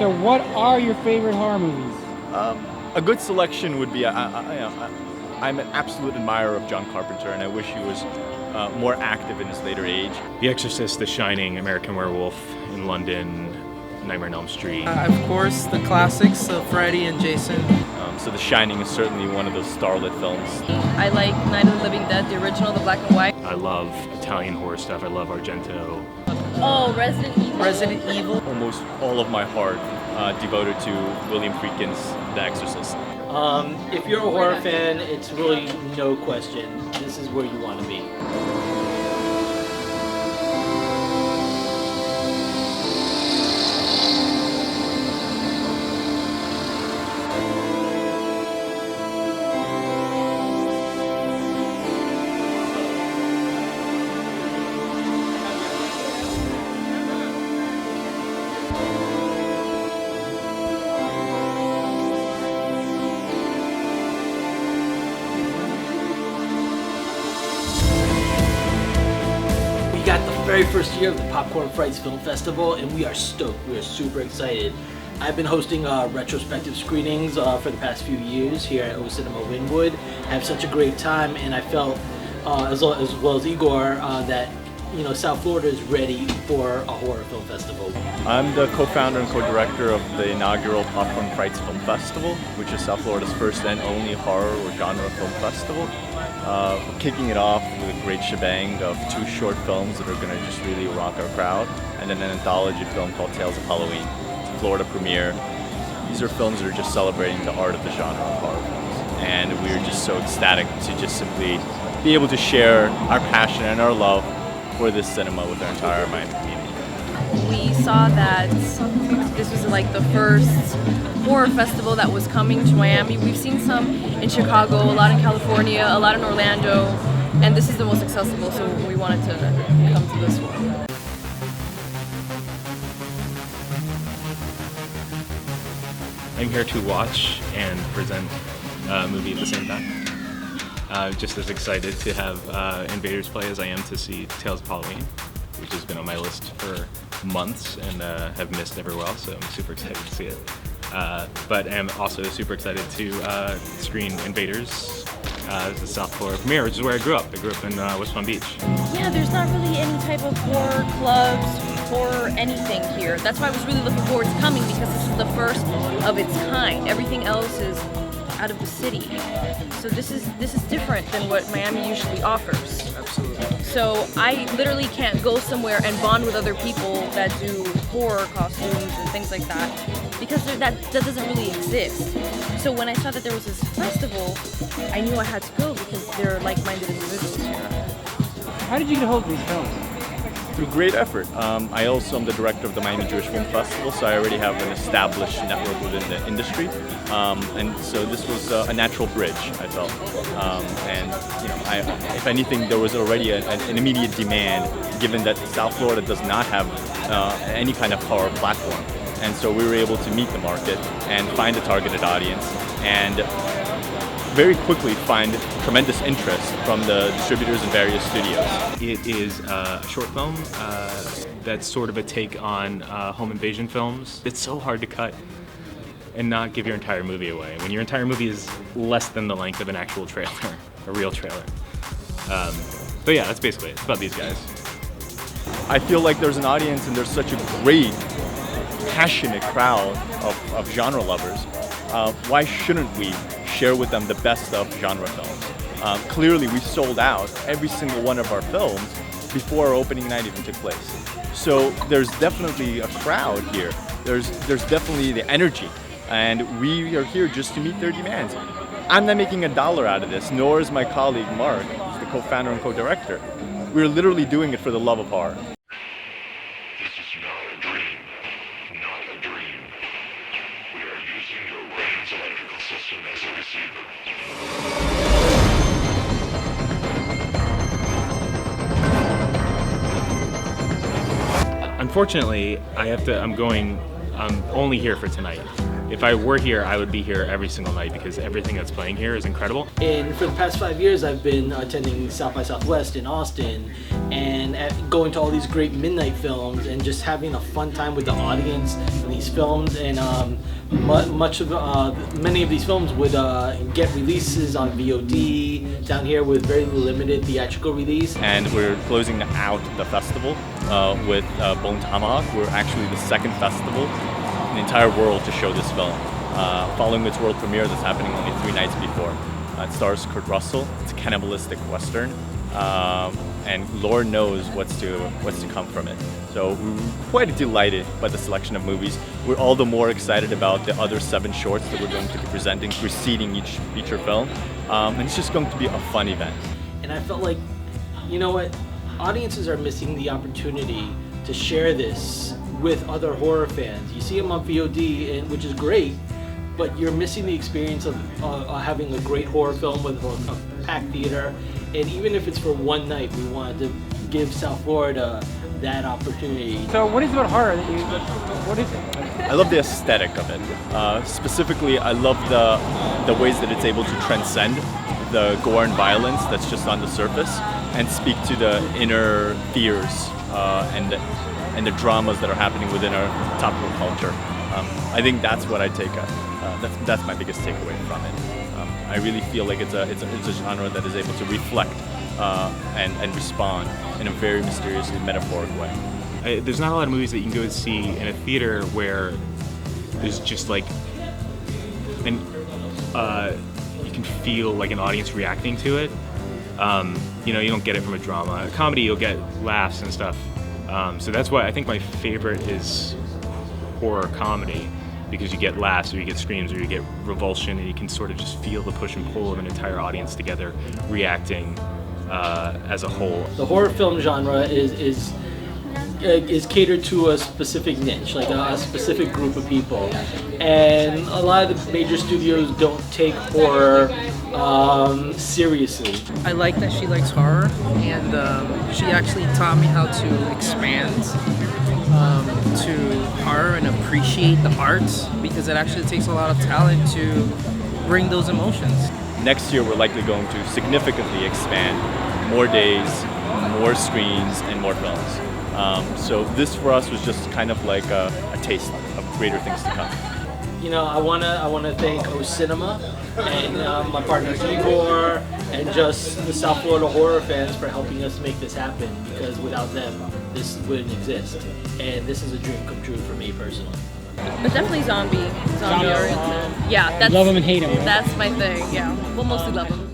So what are your favorite horror movies? A good selection would be, I'm an absolute admirer of John Carpenter, and I wish he was more active in his later age. The Exorcist, The Shining, American Werewolf in London, Nightmare on Elm Street. Of course, the classics of Freddy and Jason. So The Shining is certainly one of those starlit films. I like Night of the Living Dead, the original, the black and white. I love Italian horror stuff. I love Argento. Oh, Resident Evil. Resident Evil. Almost all of my heart devoted to William Friedkin's The Exorcist. If you're a horror fan, it's really no question. This is where you want to be. We got the very first year of the Popcorn Frights Film Festival, and we are stoked. We are super excited. I've been hosting retrospective screenings for the past few years here at O Cinema Wynwood. I have such a great time, and I felt, as well as Igor, that South Florida is ready for a horror film festival. I'm the co-founder and co-director of the inaugural Popcorn Frights Film Festival, which is South Florida's first and only horror or genre film festival. We're kicking it off with a great shebang of 2 short films that are going to just really rock our crowd, and then an anthology film called Tales of Halloween, Florida premiere. These are films that are just celebrating the art of the genre of horror films, and we're just so ecstatic to just simply be able to share our passion and our love for this cinema with our entire Miami community. We saw that this was like the first horror festival that was coming to Miami. We've seen some in Chicago, a lot in California, a lot in Orlando, and this is the most accessible, so we wanted to come to this one. I'm here to watch and present a movie at the same time. Just as excited to have Invaders play as I am to see Tales of Halloween, which has been on my list for months and have missed every well, so I'm super excited to see it. But I'm also super excited to screen Invaders as the South Florida premiere, which is where I grew up. I grew up in West Palm Beach. Yeah, there's not really any type of horror clubs, horror anything here. That's why I was really looking forward to coming, because this is the first of its kind. Everything else is out of the city. So this is different than what Miami usually offers. Absolutely. So I literally can't go somewhere and bond with other people that do horror costumes and things like that, because that doesn't really exist. So when I saw that there was this festival, I knew I had to go because they're like-minded individuals here. How did you get a hold of these films? Through great effort. I also am the director of the Miami Jewish Film Festival, so I already have an established network within the industry. And so this was a natural bridge, I felt. And if anything, there was already an immediate demand, given that South Florida does not have any kind of horror platform. And so we were able to meet the market and find a targeted audience, and very quickly find tremendous interest from the distributors in various studios. It is a short film that's sort of a take on home invasion films. It's so hard to cut and not give your entire movie away when your entire movie is less than the length of an actual trailer, a real trailer. But yeah, that's basically it. It's about these guys. I feel like there's an audience, and there's such a great, passionate crowd of genre lovers. Why shouldn't we share with them the best of genre films? Clearly, we sold out every single one of our films before our opening night even took place. So there's definitely a crowd here. There's definitely the energy, and we are here just to meet their demands. I'm not making $1 out of this, nor is my colleague Mark, who's the co-founder and co-director. We're literally doing it for the love of horror. This is not a dream. Not a dream. We are using your brain's electrical system as a receiver. Unfortunately, I'm only here for tonight. if I were here, I would be here every single night because everything that's playing here is incredible. And for the past 5 years, I've been attending South by Southwest in Austin and going to all these great midnight films and just having a fun time with the audience in these films. And many of these films would get releases on VOD down here with very limited theatrical release. And we're closing out the festival with Bone Tomahawk. We're actually the second festival in the entire world to show this film, following its world premiere that's happening only 3 nights before. It stars Kurt Russell. It's a cannibalistic western, and Lord knows what's to come from it. So we're quite delighted by the selection of movies. We're all the more excited about the other 7 shorts that we're going to be presenting preceding each feature film, and it's just going to be a fun event. And I felt like, you know what, audiences are missing the opportunity to share this with other horror fans. You see them on VOD, which is great, but you're missing the experience of having a great horror film with a packed theater. And even if it's for one night, we wanted to give South Florida that opportunity. So what is it about horror that what is it? I love the aesthetic of it. Specifically, I love the ways that it's able to transcend the gore and violence that's just on the surface and speak to the inner fears and the dramas that are happening within our topical culture. I think that's what I take. That's my biggest takeaway from it. I really feel like it's a genre that is able to reflect and respond in a very mysteriously metaphoric way. There's not a lot of movies that you can go see in a theater where there's just like you can feel like an audience reacting to it. You don't get it from a drama. A comedy, you'll get laughs and stuff. So that's why I think my favorite is horror comedy, because you get laughs or you get screams or you get revulsion, and you can sort of just feel the push and pull of an entire audience together reacting as a whole. The horror film genre is catered to a specific niche, like a specific group of people, and a lot of the major studios don't take horror seriously. I like that she likes horror, and she actually taught me how to expand to horror and appreciate the arts, because it actually takes a lot of talent to bring those emotions. Next year, we're likely going to significantly expand, more days, more screens, and more films. So this for us was just kind of like a taste of greater things to come. I wanna thank O Cinema and my partner Igor and just the South Florida horror fans for helping us make this happen, because without them, this wouldn't exist. And this is a dream come true for me personally. But definitely zombie oriented. Yeah, that's Love them and hate them. Right? That's my thing. Yeah, we'll mostly love them.